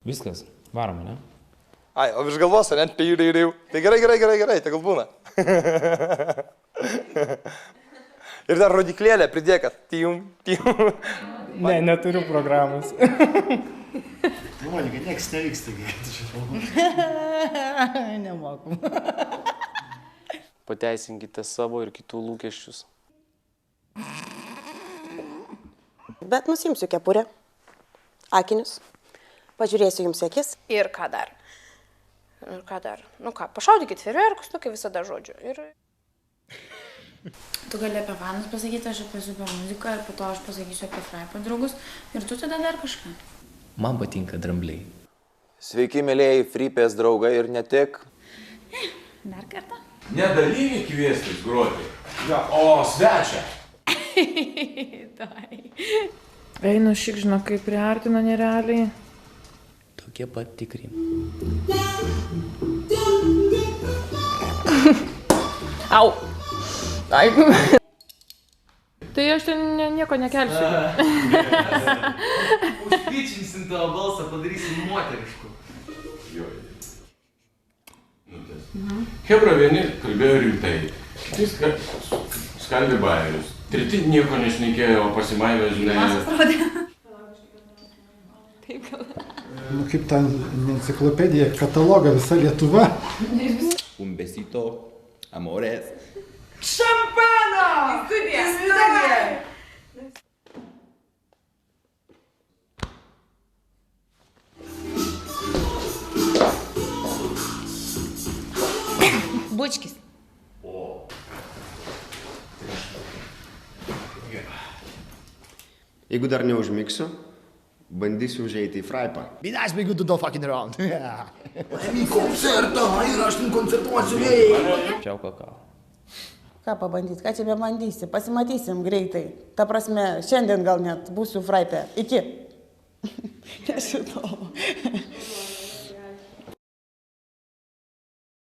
Viskas, varom, ne? Ai, o virš galvos, ne? Tai gerai, tai gal būna. Ir dar rodiklėlę pridėkat. Tijum. Ne, neturiu programos. Monika, nieks nevyksta, Nemoku. Pateisinkite savo ir kitų lūkesčius. Bet nusimsiu kepurę, akinius, pažiūrėsiu jums akis. Ir ką dar? Nu ką, pašaudykit fejerverkus, tokia visada žodžiu. Tu gali apie fanus pasakyti, aš apie super muziką ir po to aš pasakysiu apie fraipo draugus ir tu tada dar kažką. Man patinka drambliai. Sveiki, mėlėjai, Fripės draugai ir ne tik. Dar kartą? Ne dalyvį kviestis groti, o svečią. Einu šik, žinok, kaip priartina nerealiai. Tokie pat tikri. Au! Ai. Tai aš ten nieko nekelsiu. Užpičinsim tavo balsą, padarysim moterišku. Hebra vieni kalbėjo rimtai, kiti skaldė bairius, treti nieko nešnekėjo, o pasimaivė, žinai. Nu, kaip ta enciklopedija, kataloga visa Lietuva. Un besito, amores. Šampano! Studija! Bučkis. Jeigu dar neužmigsiu, bandysiu užeiti į fraipą. Be nice, be good to do fucking around. Paėmį koncertą ir aš ten koncertuosiu vėjai. Čiau kakao. Ką pabandyti, ką čia bebandysi, pasimatysim greitai. Ta prasme, šiandien gal net būsiu fraipe. Iki. Nežinau.